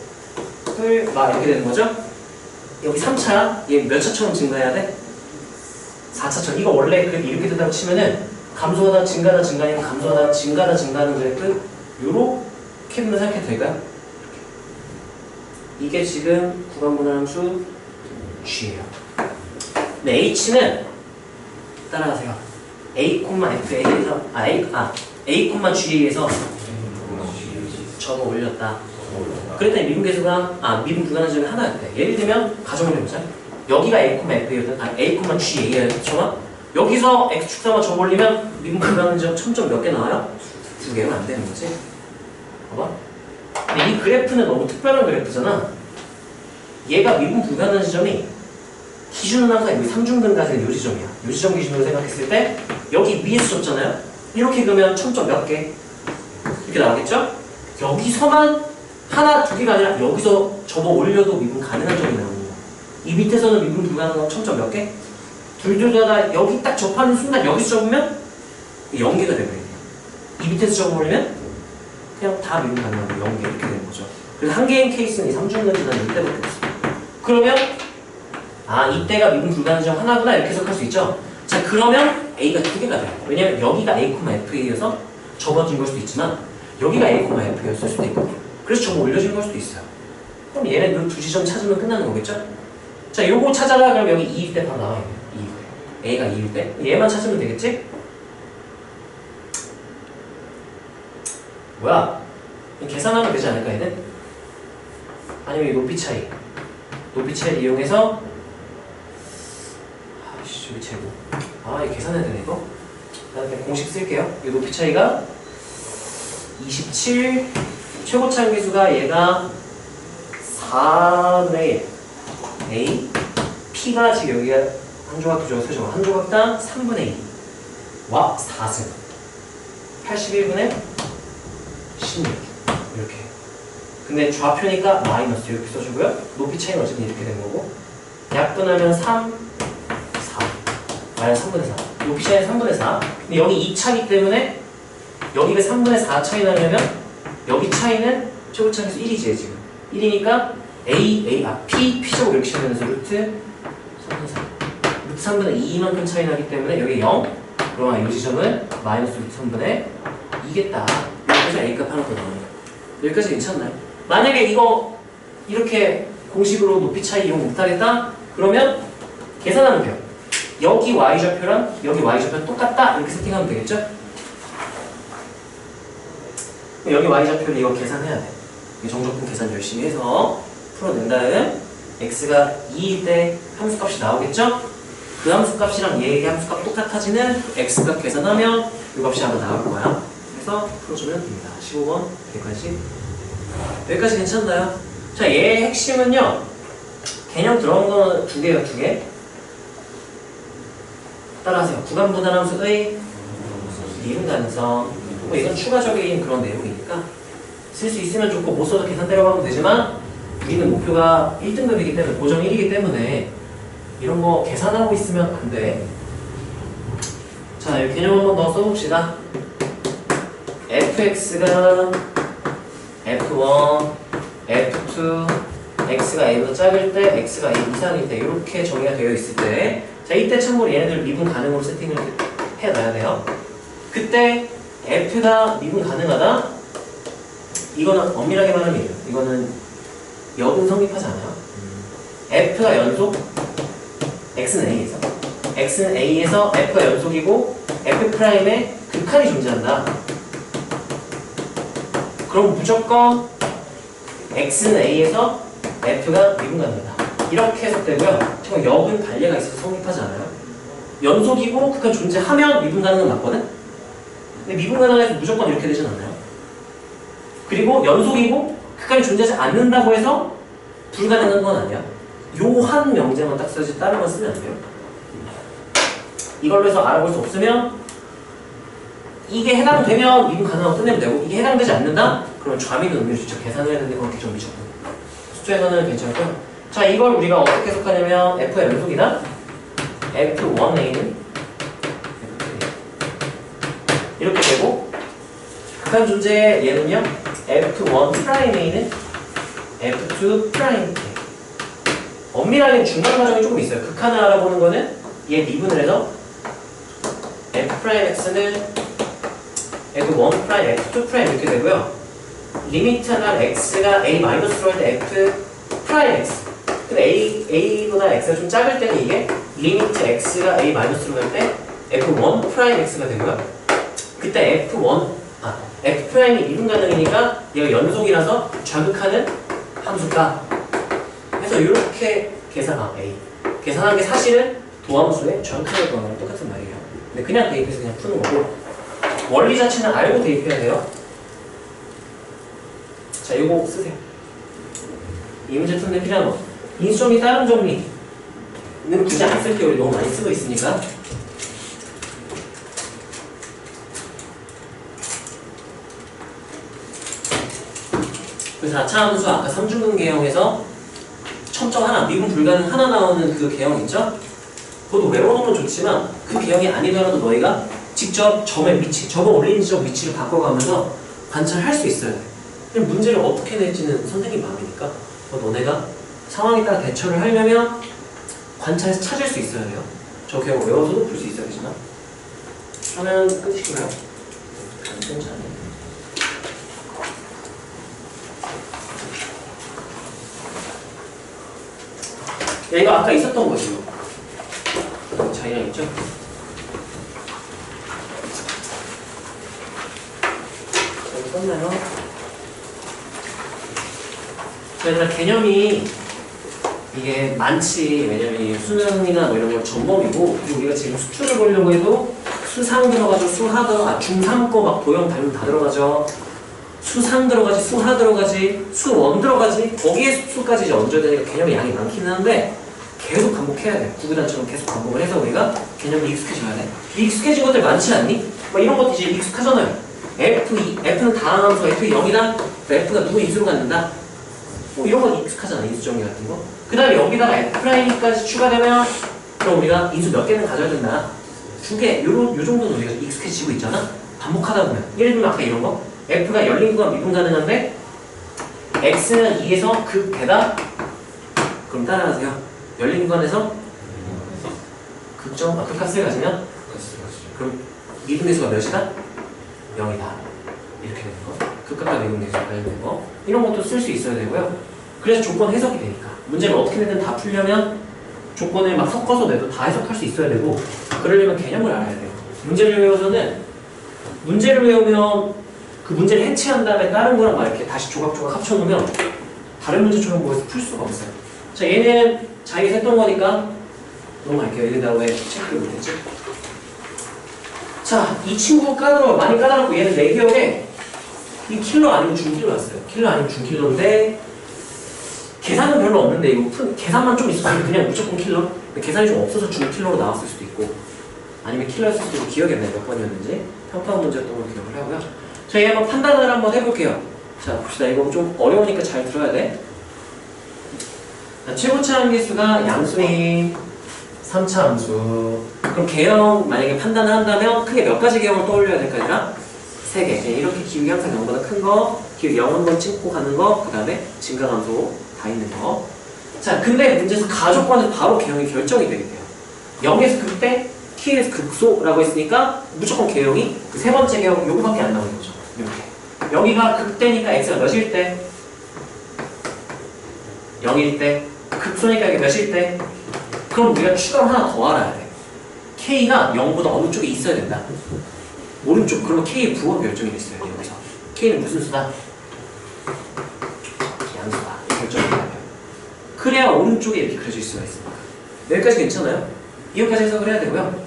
이렇게 되는 거죠? 여기 3차, 얘 몇 차처럼 증가해야 돼? 4차처럼. 이거 원래 그래프 이렇게 된다고 치면은 감소하다 증가하다 증가하면 감소하다 증가하다 증가하는 그래프 요렇게 된다 생각해도 될까요? 이게 지금 구간분할함수 g예요. 네, h는 따라가세요. a,f에서 a,g에서 저거 올렸다. 그랬더니 미분 계수가 미분 불가능한 점이 하나였대. 예를 들면 가정을 해보자. 여기가 a,f였든 a,gA였죠. 여기서 x축사만 저거 올리면 미분 불가능한 점 첨점 몇 개 나와요? 2개면 안 되는 거지. 봐봐. 근데 이 그래프는 너무 특별한 그래프잖아. 얘가 미분 불가능한 지점이 기준은 항상 여기 3중등까지는 요 지점이야. 요 지점 기준으로 생각했을 때 여기 위에서 줬잖아요. 이렇게 그러면 첨점 몇 개? 이렇게 나오겠죠? 여기서만 하나, 두 개가 아니라 여기서 접어 올려도 미분 가능한 점이 나오는 거야. 이 밑에서는 미분 불가능한 첨점 몇 개? 둘다 여기 딱 접하는 순간 여기서 접으면 0개가 되거든요. 이 밑에서 접어버리면 그냥 다 미분 가능하고 0개 이렇게 되는 거죠. 그래서 한 개인 케이스는 이 3중등지는 이때밖에 없어요. 그러면 이때가 미분 불가능한 점 하나구나 이렇게 해석할 수 있죠. 자 그러면 A가 두 개가 돼요. 왜냐면 여기가 A, F에이어서 접어진 걸 수도 있지만 여기가 A, F였을 수도 있거든요. 그래서 접어 올려진 걸 수도 있어요. 그럼 얘네 요 두 지점 찾으면 끝나는 거겠죠? 자 요거 찾아라 그럼 여기 2일 때 바로 나와요. 2일 때. A가 2일 때. 얘만 찾으면 되겠지? 뭐야? 계산하면 되지 않을까 얘는? 아니면 이 높이 차이. 높이 차이를 이용해서 여기 제곱. 이거 계산해야 되네 이거? 그냥 공식 쓸게요. 이 높이 차이가 27 최고 차항계수가 얘가 4분의 1 A P가 지금 여기가 한 조각 두 조각 세 조각 한 조각당 3분의 2와 4승 81분의 16 이렇게 근데 좌표니까 마이너스 이렇게 써주고요. 높이 차이는 어쨌든 이렇게 되는 거고. 약분하면 3, 4. 마이너스 3분의 4. 높이 차이는 3분의 4. 근데 여기 2차기 때문에 여기가 3분의 4 차이 나려면 여기 차이는 최고차에서 1이지 지금. 1이니까 P제곱 이렇게 시작되면서 루트 3분의 4. 루트 3분의 2만큼 차이 나기 때문에 여기 0. 그러면 이 지점은 마이너스 루트 3분의 2겠다. 여기서 A값 하나 더 나옵니다. 여기까지 괜찮나요? 만약에 이거 이렇게 공식으로 높이 차이 이용 못하겠다? 그러면 계산하면 돼요. 여기 Y좌표랑 여기 Y좌표 똑같다? 이렇게 세팅하면 되겠죠? 여기 Y좌표를 이거 계산해야 돼. 정적분 계산 열심히 해서 풀어낸 다음 X가 2일 때 함수값이 나오겠죠? 그 함수값이랑 얘의 함수값 똑같아지는 X값 계산하면 이 값이 아마 나올 거야. 그래서 풀어주면 됩니다. 15번 여기까지 괜찮나요? 자, 얘의 핵심은요. 개념 들어온 거 두 개예요, 두 개. 따라하세요. 구간분할함수의 이름 가능성. 뭐 이건 추가적인 그런 내용이니까 쓸 수 있으면 좋고 못 써도 계산 때려가면 되지만 우리는 목표가 1등급이기 때문에 고정 1이기 때문에 이런 거 계산하고 있으면 안 돼. 자, 이 개념 한번 더 써봅시다. fx가 f1, f2, x가 a보다 작을 때, x가 a 이상일 때 이렇게 정의가 되어 있을 때, 자, 이때 참고로 얘네들 미분 가능으로 세팅을 해놔야 돼요. 그때 f가 미분 가능하다? 이거는 엄밀하게 말하면 이거는 역은 성립하지 않아요. f가 연속, x는 a에서, x는 a에서 f가 연속이고 f'의 극한이 존재한다. 그럼 무조건 x는 a에서 f가 미분 가능하다. 이렇게 해석되고요. 지금 역은 관례가 있어서 성립하지 않아요. 연속이고 극한 존재하면 미분 가능은 맞거든? 근데 미분 가능해서 무조건 이렇게 되진 않아요. 그리고 연속이고 극한이 존재하지 않는다고 해서 불가능한 건 아니야. 요 한 명제만 딱 써야지 다른 건 쓰면 안 돼요. 이걸로 해서 알아볼 수 없으면 이게 해당되면 미분 가능하고 끝내면 되고 이게 해당되지 않는다? 그러면 좌미는 의미를 직접 계산을 해야 되는데 그건 개정비죠. 수투에서는 괜찮고요. 자, 이걸 우리가 어떻게 해석하냐면 F의 연속이다? F1A는 이렇게 되고 극한 존재의 얘는요 F1'A는 F2'A. 엄밀하게 중간 과정이 조금 있어요. 극한을 알아보는 거는 얘 미분을 해서 F'X는 F1', F2' 이렇게 되고요. 리미트나 X가 A-로 할 때 F'X. 근데 A보다 X가 좀 작을 때는 이게 리미트 X가 A-로 할 때 F1'X가 되고요. 그때 F'이 미분 가능이니까 얘가 연속이라서 좌극하는 함수가 해서 이렇게 A. 계산한 게 사실은 도함수의 좌극하는 거랑 똑같은 말이에요. 근데 그냥 대입해서 그냥 푸는 거고 원리 자체는 알고 대입해야 돼요. 자, 이거 쓰세요. 이 문제 푸는데 필요한 거. 인수정리 다른 정리는 굳이 안 쓸게요. 우리 너무 많이 쓰고 있으니까. 그래서 4차 함수 아까 3중근 계형에서 첨점 하나, 미분 불가능 하나 나오는 그 계형 있죠? 그것도 외워놓으면 좋지만 그 계형이 아니더라도 너희가 직접 점의 위치, 점을 올리는 지점 위치를 바꿔가면서 관찰할 수 있어야 돼. 근데 문제를 어떻게 낼지는 선생님 마음이니까 너네가 상황에 따라 대처를 하려면 관찰해서 찾을 수 있어야 돼요. 저 계형 외워서도 풀 수 있어야 되지만 하면 끝이고요. 괜찮아요. 이거 아까 있었던 거죠. 자기랑 있죠? 여기 썼나요? 얘들아 개념이 이게 많지. 왜냐면 수능이나 뭐 이런 걸 전범이고 그리고 우리가 지금 수투를 보려고 해도 수상 들어가죠. 수하 들어가죠. 중3 거 막 도형 발음 다 들어가죠. 수상 들어가지, 수하 들어가지, 수원 들어가지, 거기에 수까지 이제 얹어야 되니까 개념이 양이 많기는 한데 계속 반복해야 돼. 구구단처럼 계속 반복을 해서 우리가 개념이 익숙해져야 돼. 익숙해진 것들 많지 않니? 뭐 이런 것도 이제 익숙하잖아요. F는 다항함수 F 0이다? f가 누구 인수로 갖는다? 이런 건 익숙하잖아. 인수 정리 같은 거. 그 다음에 여기다가 f'까지 추가되면 그럼 우리가 인수 몇 개는 가져야 된다? 2개. 요 정도는 우리가 익숙해지고 있잖아. 반복하다 보면. 예를 들면 아까 이런 거. f가 열린 구간 미분 가능한데 x는 2에서 극대다? 그럼 따라하세요. 열린 구간에서 극값을 가지면 그럼 미분계수가 몇이다? 0이다. 이렇게 되는 거. 극값과 미분계수가 관련된 거. 이런 것도 쓸 수 있어야 되고요. 그래서 조건 해석이 되니까. 문제를 어떻게든 다 풀려면 조건을 막 섞어서 내도 다 해석할 수 있어야 되고, 그러려면 개념을 알아야 돼요. 문제를 외워서는 문제를 외우면 그 문제를 해체한 다음에 다른 거랑 막 이렇게 다시 조각조각 합쳐놓으면 다른 문제처럼 보여서 풀 수가 없어요. 자, 얘는 자기가 했던 거니까 넘어갈게요. 여기다 왜 체크를 못했지? 자, 이 친구 많이 까다롭고 얘는 내 기억에 이 킬러 아니면 중킬러였어요. 킬러 아니면 중킬러인데 계산은 별로 없는데 이거 계산만 좀 있었으면 그냥 무조건 킬러? 근데 계산이 좀 없어서 중킬러로 나왔을 수도 있고 아니면 킬러였을 수도 있고 기억이 안 나요. 몇 번이었는지 평가원 문제였던 걸 기억을 하고요. 자, 얘 한번 판단을 한번 해볼게요. 자, 봅시다. 이거 좀 어려우니까 잘 들어야 돼. 자, 최고차 함계수가 양수인 3차 함수. 그럼 개형 만약에 판단을 한다면 크게 몇 가지 개형을 떠올려야 될까 아니라 3개. 이렇게 기울기 항상 0보다 큰 거, 기울기 0 한번 찍고 가는 거, 그 다음에 증가함수 다 있는 거. 자, 근데 문제에서 가족과는 바로 개형이 결정이 되게 돼요. 0에서 극대, t에서 극소라고 했으니까 무조건 개형이 그 세 번째 개형 요거밖에 안 나오는 거죠. 이렇게. 여기가 극대니까 x가 몇일 때? 0일 때. 극소니까 이게 몇일 때? 그럼 우리가 추가로 하나 더 알아야 돼. k가 0보다 어느 쪽에 있어야 된다. 오른쪽. 그러면 k의 부호가 결정이 됐어요. 여기서. k는 무슨 수다? 양수다. 결정이 돼야 돼요. 그래야 오른쪽에 이렇게 그려질 수가 있습니다. 여기까지 괜찮아요? 이거까지 해석을 해야 되고요.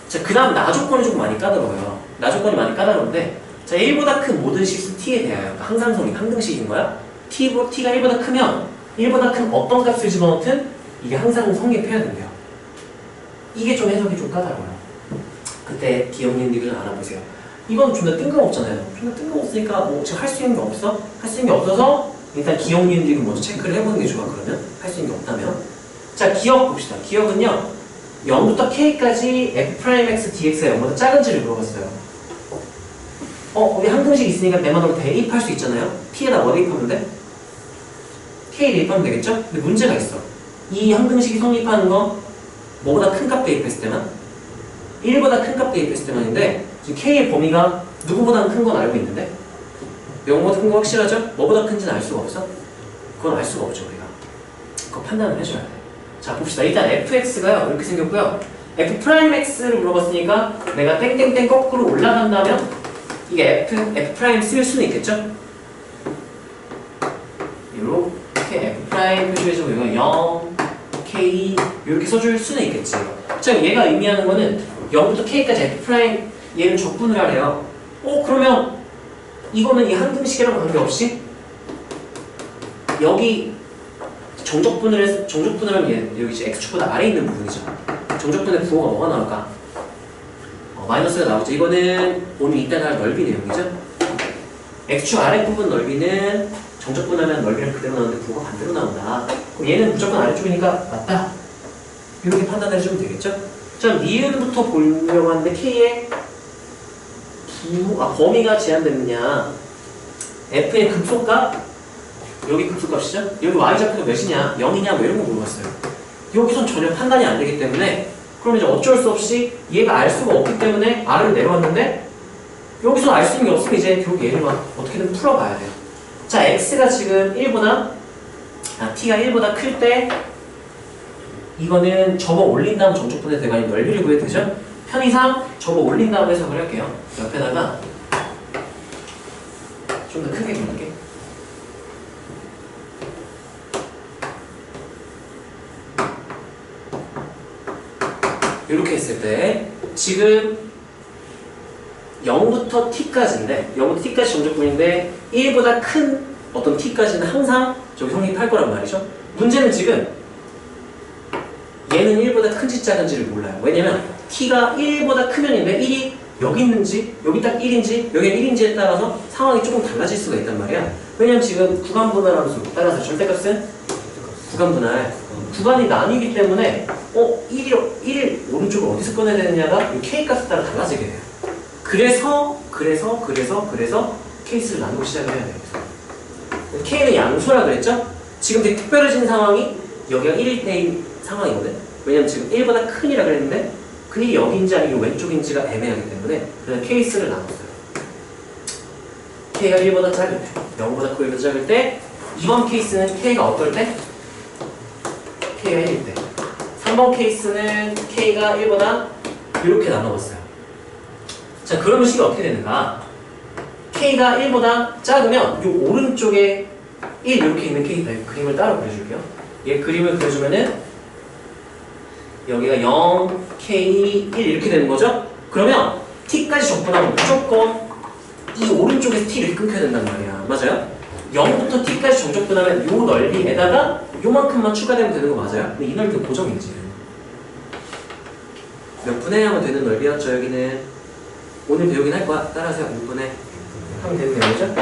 자, 그 다음 나조건이 좀 많이 까다로워요. 나조건이 많이 까다로운데 자, 1보다 큰 모든 실수 t에 대하여 그러니까 항상성이 항등식인 거야. t가 1보다 크면 1보다 큰 어떤 값을 집어넣든 이게 항상 성립해야 된대요. 이게 좀 해석이 좀 까다로워요. 그때 기억님들은 알아보세요. 이건 존나 뜬금없잖아요. 존나 뜬금없으니까 뭐 지금 할 수 있는 게 없어? 할 수 있는 게 없어서 일단 기억님들이 먼저 체크를 해보는 게 좋아. 그러면 할 수 있는 게 없다면 자, 기억 봅시다. 기억은요 0부터 k까지 f'x dx가 0보다 작은지를 물어봤어요. 우리 항등식 있으니까 내 말대로 대입할 수 있잖아요. t에다 뭐 대입하면 돼? k 대입하면 되겠죠? 근데 문제가 있어. 이 항등식이 성립하는 건 뭐보다 큰 값 대입했을 때만 1보다 큰 값 대입했을 때만인데 지금 k의 범위가 누구보다 큰 건 알고 있는데 0보다 큰 거 확실하죠? 뭐보다 큰지는 알 수가 없어? 그건 알 수가 없죠. 우리가 그거 판단을 해줘야 돼. 자, 봅시다. 일단 fx가요 이렇게 생겼고요. f'x를 물어봤으니까 내가 땡땡땡 거꾸로 올라간다면 이게 f' 쓸 수는 있겠죠? 이렇게 f' 표시해주고 이거 0, k 이렇게 써줄 수는 있겠지. 자, 얘가 의미하는 거는 0부터 k까지 f' 얘는 적분을 하래요. 그러면 이거는 이 항등식이랑 관계없이 여기 정적분을 하면 얘 여기 x축보다 아래에 있는 부분이죠. 정적분의 부호가 뭐가 나올까? 마이너스가 나오죠. 이거는 오늘 이따가 할 넓이 내용이죠. x축 아랫부분 넓이는 정적분하면 넓이랑 그대로 나오는데 부호가 반대로 나온다. 그럼 얘는 무조건 아래쪽이니까 맞다. 이렇게 판단해 주면 되겠죠? 자, 니은부터 보려고 하는데 k의 범위가 제한됐느냐? f의 극소값? 여기 극소값이죠? 여기 y좌표가 몇이냐? 0이냐? 뭐 이런 거 물어봤어요. 여기선 전혀 판단이 안 되기 때문에 그럼 이제 어쩔 수 없이 얘가 알 수가 없기 때문에 R을 내려왔는데 여기서 알 수 있는 게 없으면 이제 결국 얘를 막 어떻게든 풀어봐야 돼요. 자, X가 지금 1보다 T가 1보다 클 때 이거는 접어 올린 다음 정적분의 대관이 넓이를 구해도 되죠? 편의상 접어 올린 다음 해석을 할게요. 옆에다가 좀 더 크게 그릴게. 이렇게 했을 때 지금 0부터 t까지인데 0부터 t까지 정적분인데 1보다 큰 어떤 t까지는 항상 저기 성립할 거란 말이죠. 문제는 지금 얘는 1보다 큰지 작은지를 몰라요. 왜냐면 t가 1보다 크면인데 1이 여기 있는지 여기 딱 1인지 여기 1인지에 따라서 상황이 조금 달라질 수가 있단 말이야. 왜냐면 지금 구간 분할함수 따라서 절대값은 구간 분할 구간이 나뉘기 때문에 1 오른쪽을 어디서 꺼내야 되느냐가 이 K 값에 따라 달라지게 돼요. 그래서 케이스를 나누고 시작을 해야 돼요. K는 양수라 그랬죠? 지금 되게 특별해진 상황이 여기가 1일 때인 상황이거든. 왜냐면 지금 1보다 큰이라 그랬는데 그 1이 여기인지 아니면 왼쪽인지가 애매하기 때문에 그냥 케이스를 나눴어요. K가 1보다 작을 때, 0보다 크고 1보다 작을 때 이번 케이스는 K가 어떨 때? K가 1일 때. 3번 케이스는 K가 1보다 이렇게 나눠봤어요. 자, 그러면 식이 어떻게 되는가? K가 1보다 작으면 이 오른쪽에 1 이렇게 있는 K 그림을 따라 그려줄게요. 얘 그림을 그려주면은 여기가 0, K, 1 이렇게 되는 거죠? 그러면 T까지 접근하면 무조건 이 오른쪽에서 T를 끊겨야 된단 말이야. 맞아요? 0부터 T까지 정접근하면 요 넓이에다가 요만큼만 추가되면 되는 거 맞아요? 근데 이 넓이는 고정이지. 몇 분의 하면 되는 넓이였죠, 여기는. 오늘 배우긴 할 거야. 따라하세요. 6분의 하면 되는 내용이죠?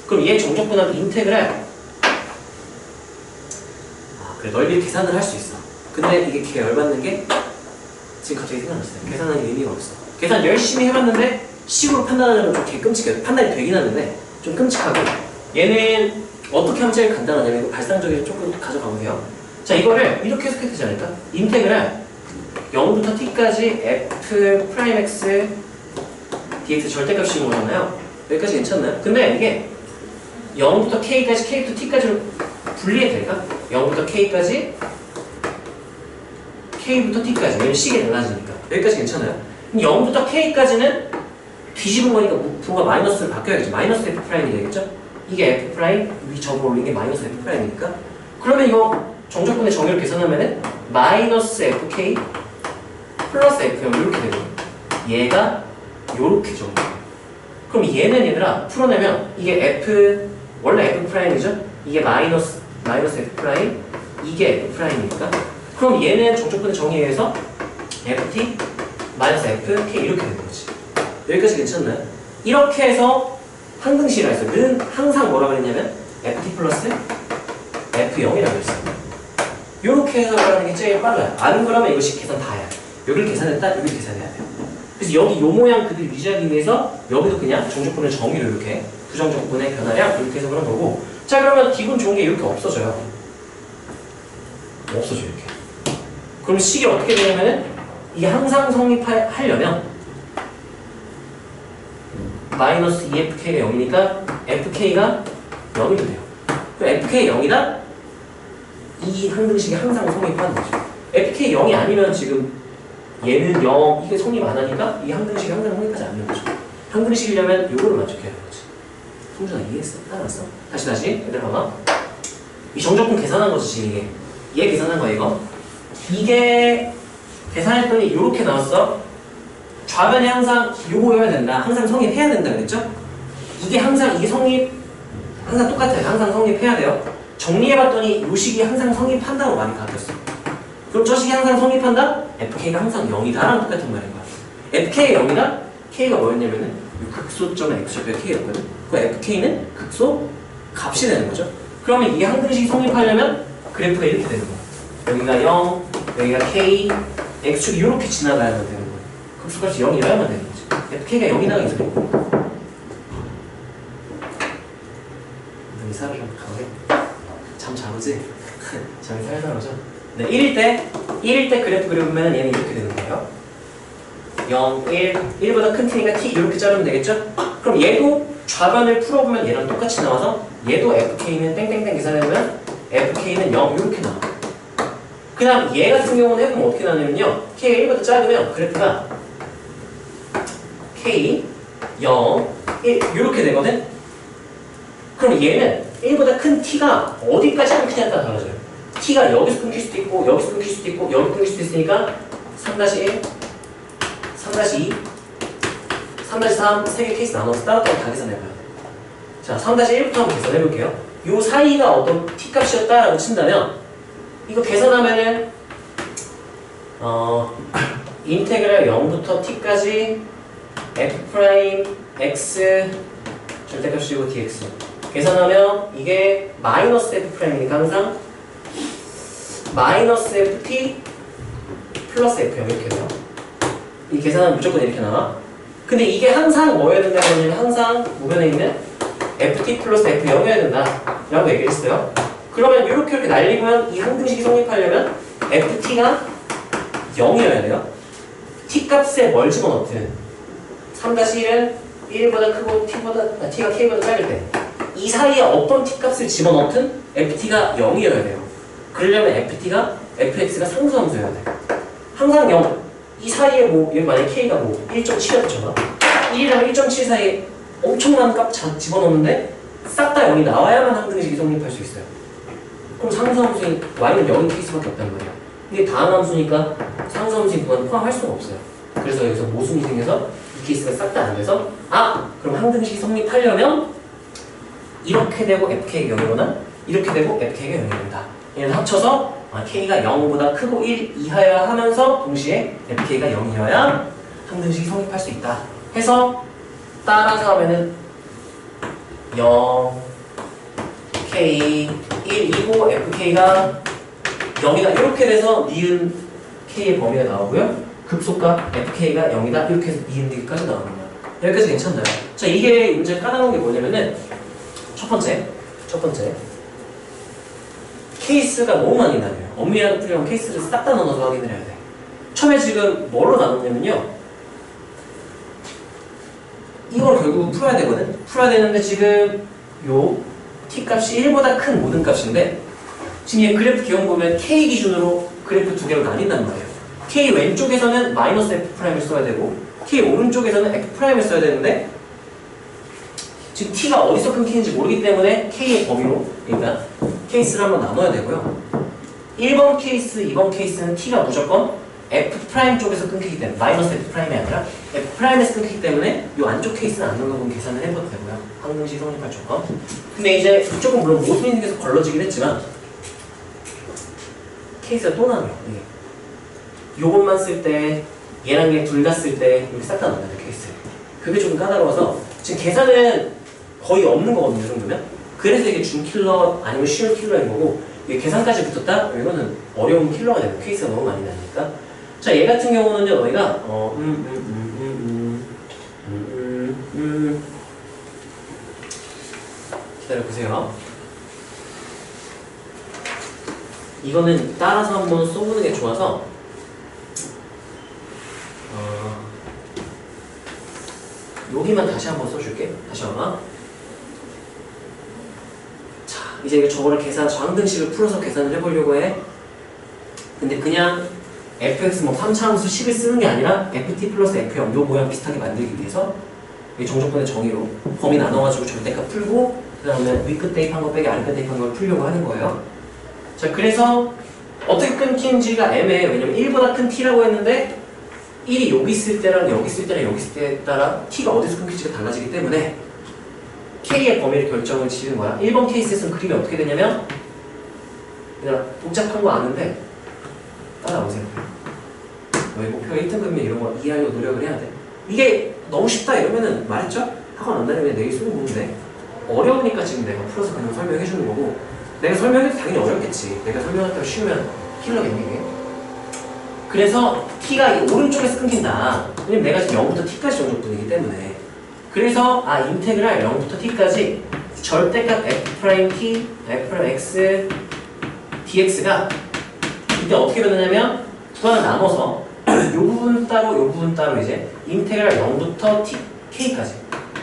그럼 얘 정접근하면 인테그랄. 그래, 넓이 계산을 할 수 있어. 근데 이게 걔 열받는 게 지금 갑자기 생각났어요. 계산하는 의미가 없어. 계산 열심히 해봤는데 식으로 판단하려면 좀 개 끔찍해요. 판단이 되긴 하는데 좀 끔찍하고 얘는 어떻게 하면 제일 간단하냐면 이거 발상적으로 조금 가져가보세요. 자, 이거를 이렇게 해석해도 되지 않을까? 인테그랄 0부터 t까지 f 프라임 x dx 절대값인 거잖아요. 여기까지 괜찮나요? 근데 이게 0부터 k까지 k부터 t까지로 분리해도 될까? 0부터 k까지 k부터 t까지. 왜냐면 식이 달라지니까. 여기까지 괜찮아요? 0부터 k까지는 뒤집은 거니까 부가 마이너스로 바뀌어야겠죠. 마이너스 f 프라임이 되겠죠? 이게 f 프라임, 위 접어 올린 게 마이너스 f 프라임이니까. 그러면 이거 정적분의 정의를 계산하면은 마이너스 fk 플러스 f0 이렇게 되고 얘가 요렇게 적어요. 그럼 얘는 얘들아 풀어내면 이게 f 원래 f 프라임이죠? 이게 마이너스 f 프라임 이게 f 프라임이니까 그럼 얘는 정적분의 정의에 의해서 ft 마이너스 fk 이렇게 되는 거지. 여기까지 괜찮나요? 이렇게 해서 항등식이라 했어요. 는 항상 뭐라 그랬냐면 ft 플러스 f0이라고 했어요. 이렇게 해석하는 게 제일 빨라요. 아는 거라면 이것이 계산 다 해야 돼요. 여기를 계산했다, 여기를 계산해야 돼요. 그래서 여기 요 모양 그대로 유지하기 위해서 여기도 그냥 정적분의 정의로 이렇게 부정적분의 변화량 이렇게 해석을 한 거고 자 그러면 기분 좋은 게 이렇게 없어져요. 없어져요 이렇게. 그럼 식이 어떻게 되냐면은 이게 항상 성립하려면 마이너스 2fk가 0이니까 fk가 0이 돼요. 그럼 fk가 0이다? 이 항등식이 항상 성립하는 거죠. fk 0이 아니면 지금 얘는 0, 이게 성립 안 하니까 이 항등식이 항상 성립하지 않는 거죠. 항등식이려면 요거를 만족해야 하는 거지. 성준아 이해했어? 따라왔어? 다시 얘들아 봐봐. 이 정적분 계산한 거지 지금 이게. 얘 계산한 거야 이거. 이게 계산했더니 요렇게 나왔어. 좌변이 항상 요거여야 된다. 항상 성립해야 된다 그랬죠? 이게 항상 이게 항상 똑같아요. 항상 성립해야 돼요. 정리해봤더니 요 식이 항상 성립한다고 많이 바뀌었어. 그럼 저 식이 항상 성립한다? fk가 항상 0이다랑 똑같은 말인 거야. fk가 0이다? k가 뭐였냐면은 이 극소점의 x좌표가 k였거든. 그 fk는 극소 값이 되는 거죠. 그러면 이 항등식이 성립하려면 그래프가 이렇게 되는 거야. 여기가 0, 여기가 k, x축이 이렇게 지나가야만 되는 거야. 극소값이 0이라야만 되는 거지. fk가 0이 나가기 소리. 이사를 좀 가게. 잠 잘 오지? 잠이 살살 오죠? 네, 1일 때 그래프 그려보면 얘는 이렇게 되는 거예요. 0, 1, 1보다 큰 t니까 t 이렇게 자르면 되겠죠? 그럼 얘도 좌변을 풀어보면 얘랑 똑같이 나와서 얘도 fk는 땡땡땡 계산해보면 fk는 0 이렇게 나와. 그 다음 얘 같은 경우는 해보면 어떻게 나냐면요. k가 1보다 작으면 그래프가 k, 0, 1 이렇게 되거든? 그럼 얘는 1보다 큰 t가 어디까지 끊기냐에 따라 달라져요. t가 여기서 끊길 수도 있고 여기서 끊길 수도 있고 여기 끊길 수도 있으니까 3-1, 3-2, 3-3 세 개 케이스 나눠서 따로따로 다 계산해봐요. 자, 3-1부터 한번 계산해볼게요. 요 사이가 어떤 t값이었다라고 친다면 이거 계산하면은 인테그랄 0부터 t까지 f 프라임 x 절대값이고 dx 계산하면 이게 마이너스 f 프라임이니까 항상 마이너스 ft 플러스 fm 이렇게 돼요. 이 계산하면 무조건 이렇게 나와. 근데 이게 항상 뭐여야 된다고 하냐면 항상 무변에 있는 ft 플러스 f 0이어야 된다 라고 얘기를 했어요. 그러면 이렇게 날리면 이 항등식이 성립하려면 ft가 0이어야 돼요. t 값에 뭘 집어넣든 3-1은 1보다 크고 t가 k보다 작을 때 이 사이에 어떤 t 값을 집어넣든 ft가 0이어야 돼요. 그러려면 fx가 상수함수여야 돼. 항상 0. 이 사이에 뭐 여기 만약에 k가 뭐 1.7이었잖아. 1이랑 1.7 사이에 엄청난 값 집어넣는데 싹 다 0이 나와야만 항등식이 성립할 수 있어요. 그럼 상수함수인 y는 0인 케이스밖에 없단 말이야. 이게 다항함수니까 상수함수인 구간을 포함할 수가 없어요. 그래서 여기서 모순이 생겨서 이 케이스가 싹 다 안 돼서 그럼 항등식이 성립하려면 이렇게 되고 fk가 0이거나 이렇게 되고 fk가 0이 된다. 얘는 합쳐서 k가 0보다 크고 1 이하여야 하면서 동시에 fk가 0이어야 항등식이 성립할 수 있다 해서 따라서 하면은 0 k 1이고 fk가 0이다 이렇게 돼서 니은 k의 범위가 나오고요. 급속과 fk가 0이다 이렇게 해서 니은 디귿까지 나오는 거야. 여기까지 괜찮나요? 자, 이게 문제 까다로운 게 뭐냐면은 첫 번째 케이스가 너무 많이 나뉘어요. 엄밀하게 풀려면 케이스를 싹 다 나눠서 확인을 해야 돼. 처음에 지금 뭐로 나눴냐면요, 이걸 결국 풀어야 되거든. 풀어야 되는데 지금 요 t값이 1보다 큰 모든 값인데 지금 얘 그래프 기억 보면 k 기준으로 그래프 두 개로 나뉜단 말이에요. k 왼쪽에서는 마이너스 f'을 써야 되고 k 오른쪽에서는 f'을 써야 되는데 지금 t가 어디서 끊기는지 모르기 때문에 k의 범위로 그러니까 케이스를 한번 나눠야 되고요. 1번 케이스, 2번 케이스는 t가 무조건 f' 쪽에서 끊기기 때문에 마이너스 f'이 아니라 f'에서 끊기기 때문에 이 안쪽 케이스는 안 넣는 부분 계산을 해봐도 되고요. 항등식 성립할 조건. 근데 이제 이쪽은 물론 모순이 생겨서 걸러지긴 했지만 케이스가 또 나눠요. 요것만 쓸 때 얘랑 얘 둘 다 쓸 때 이렇게 싹 다 나눠요. 케이스. 그게 좀 까다로워서 지금 계산은 거의 없는 거거든요. 이 정도면. 그래서 이게 준킬러 아니면 쉬운 킬러인 거고 이게 계산까지 붙었다? 이거는 어려운 킬러가 되는 케이스가 너무 많이 나니까. 자, 얘 같은 경우는요, 너희가 기다려보세요. 이거는 따라서 한번 써보는 게 좋아서 여기만 다시 한번 써줄게. 다시 한번. 자, 이제 저거를 항등식을 풀어서 계산을 해보려고 해. 근데 그냥 fx 뭐 3차 함수 10을 쓰는 게 아니라 ft 플러스 f0 요 모양 비슷하게 만들기 위해서 이 정적분의 정의로 범위 나눠가지고 절대값 풀고 그 다음에 위끝 대입한 거 빼기 아래끝 대입한 걸 풀려고 하는 거예요. 자, 그래서 어떻게 끊기는지가 애매해요. 왜냐면 1보다 큰 t라고 했는데 1이 여기 있을 때랑 여기 있을 때랑 여기 있을 때에 따라 t가 어디서 끊길지가 달라지기 때문에 k의 범위를 결정을 지는 거야. 1번 케이스에서는 그림이 어떻게 되냐면 그냥 복잡한 거 아는데 따라오세요. 너희 목표가 1등 그림이 이런 거 이해하려고 노력을 해야 돼. 이게 너무 쉽다 이러면은 말했죠? 학원 안 다니면 내일 수능 보면 돼. 어려우니까 지금 내가 풀어서 그냥 설명해 주는 거고 내가 설명해도 당연히 어렵겠지. 내가 설명했다고 쉬우면 킬러겠니 이게? 그래서 t가 오른쪽에서 끊긴다. 왜냐면 내가 지금 0부터 t까지 정적분이기 때문에 그래서 인테그랄 0부터 t까지 절대값 f't, f'x, dx가 이때 어떻게 변하냐면 구간을 나눠서 요 부분 따로 이제 인테그랄 0부터 t,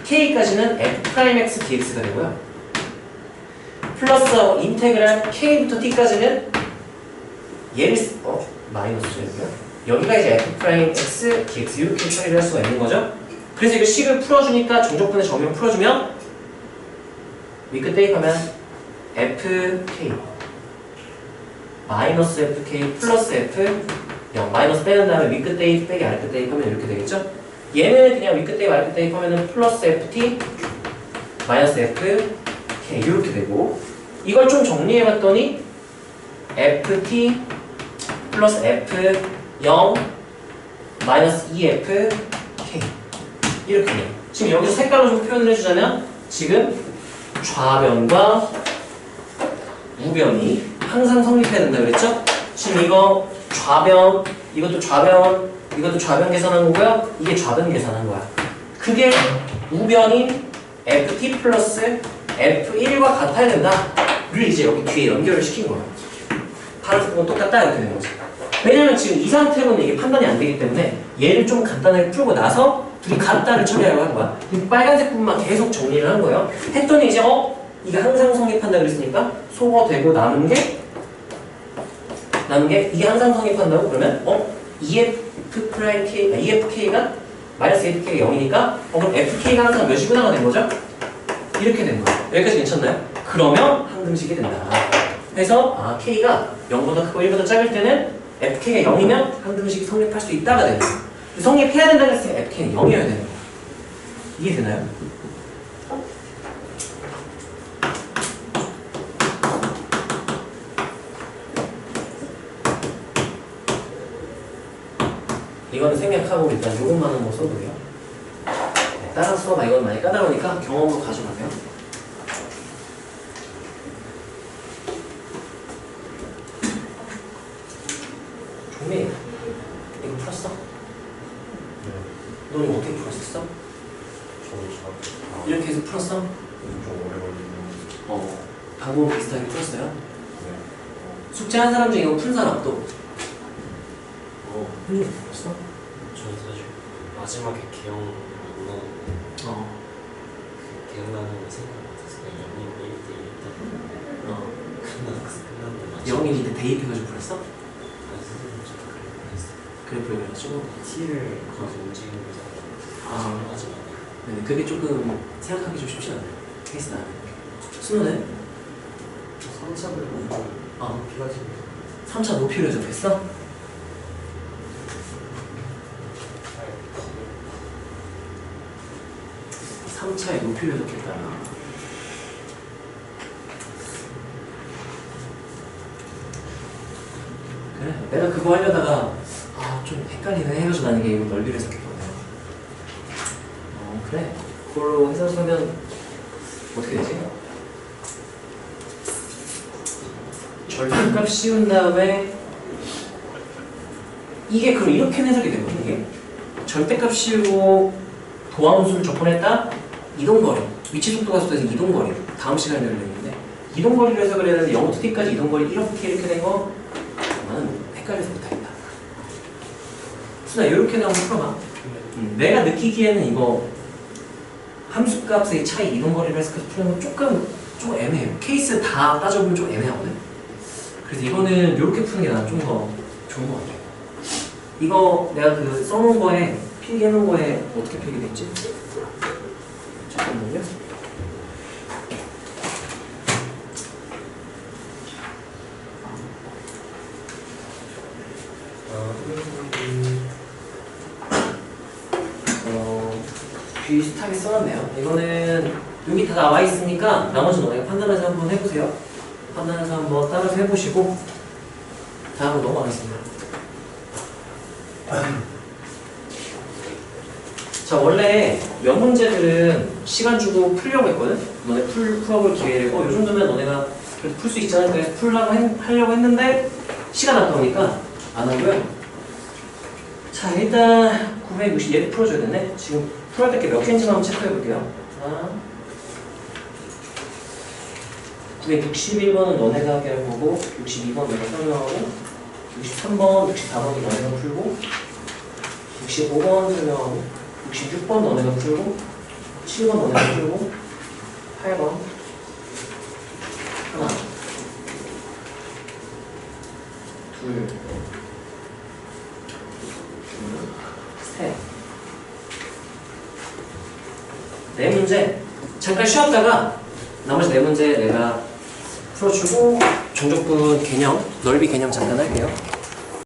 k까지는 f'x dx가 되고요. 플러스 인테그랄 k부터 t까지는 얘를 마이너스죠. 여기가 이제 f'x dx 이렇게 처리를 할 수가 있는 거죠. 그래서 이거 식을 풀어주니까 정적분의 정의를 풀어주면 위끝 대입하면 fk 마이너스 fk 플러스 f 0 마이너스 빼는 다음에 위끝 대입 빼기 아래끝 대입하면 이렇게 되겠죠? 얘는 그냥 위끝 대입 아래끝 대입하면 플러스 ft 마이너스 fk 이렇게 되고 이걸 좀 정리해봤더니 ft 플러스 f 0 마이너스 2fk 이렇게 돼. 지금 여기서 색깔로 좀 표현을 해주자면 지금 좌변과 우변이 항상 성립해야 된다 그랬죠? 지금 이거 좌변, 이것도 좌변, 이것도 좌변 계산한 거고요. 이게 좌변 계산한 거야. 그게 우변인 ft 플러스 f1과 같아야 된다를 이제 여기 뒤에 연결을 시킨 거야. 파란색 부분 똑같다 이렇게 되는 거지. 왜냐면 지금 이 상태로는 이게 판단이 안 되기 때문에 얘를 좀 간단하게 풀고 나서 둘이 같다를 처리하려고 한 거야. 빨간색 부분만 계속 정리를 한 거예요. 했더니 이제 이게 항상 성립한다 그랬으니까 소거되고 남은 게 이게 항상 성립한다고 그러면 EFK가 마이너스 EFK가 0이니까 그럼 FK가 항상 몇이구나가 된 거죠? 이렇게 된 거예요. 여기까지 괜찮나요? 그러면 항등식이 된다. 그래서 K가 0보다 크고 1보다 작을 때는 FK가 0이면 항등식이 성립할 수 있다가 되는 거예요. 성립해야 된다고 했을 때 FK는 0이어야 되는 거예요. 이해되나요? 이거는 생략하고 일단 요것만 한번 써보게요. 네, 따라서 써봐. 이건 많이 까다로우니까 경험으로 가져가세요. 종민, 이거 풀었어? 네. 너 이거 어떻게 풀었었어? 이렇게 해서 풀었어? 좀 오래 걸리는. 방법 비슷하게 풀었어요? 네. 숙제한 사람 중에 이거 푼 사람 또? 훈이 풀었어? 저는 사실 마지막에 기억나는 기억나는 거 생각 못해서 그냥 영인 1대 1대 끝나고 0일 때 대입해가지고 풀었어? 선생님 좀 그래 보여가지고 T를 거기서 움직이는 거잖아요. 마지막에 네, 그게 조금 생각하기 좀 쉽지 않아요. 케이스 나는 순호는? 3차를 높이가지고 3차 높이로 접했어? 차의 높이를 적겠다. 그래, 내가 그거 하려다가 좀 헷갈리네 해가지고 나는 이게 넓이를 적겠거든. 그래. 그걸로 해서 쓰면 어떻게 되지? 절대값 씌운 다음에 이게 그럼 이렇게 해석이 되거든. 이게 절대값 씌우고 도함수를 접근했다. 이동거리, 위치 속도가 수도에서 이동거리 다음 시간에 열리는데 이동거리를 해석을 해야 되는데 0부터 t까지 이동거리 이렇게 된 거 나는 헷갈려서 못하겠다. 순아 이렇게 나오면 풀어봐. 내가 느끼기에는 이거 함수값의 차이 이동거리를 해석해서 푸는 건 조금 애매해요. 케이스 다 따져보면 좀 애매하거든. 그래서 이거는 이렇게 푸는 게 나는 좀 더 좋은 것 같아요. 이거 내가 그 써놓은 거에 필기해놓은 거에 어떻게 필기됐지? 잠깐만요. 비슷하게 써놨네요. 이거는 여기 다 나와 있으니까 나머지 너네가 판단해서 한번 해보세요. 판단해서 한번 따라서 해보시고 다음으로 넘어가겠습니다. 자, 원래 몇 문제들은 시간 주고 풀려고 했거든? 너네 풀어볼 기회를 요 정도면 너네가 그래도 풀 수 있지 않을까 해서 하려고 했는데 시간 아까우니까 안 하고요. 자, 일단 960 얘도 풀어줘야 되네. 지금 풀어야 될 게 몇 개인지만 한번 체크해 볼게요. 자, 961번은 너네가 하게 할 거고 62번 내가 설명하고 63번, 64번도 너네가 풀고 65번 설명하고 66번 너네가 풀고 7번 너네가 풀고 8번 하나 둘 셋 네 문제 잠깐 쉬었다가 나머지 네 문제 내가 풀어주고 종족분 개념, 넓이 개념 잠깐 할게요.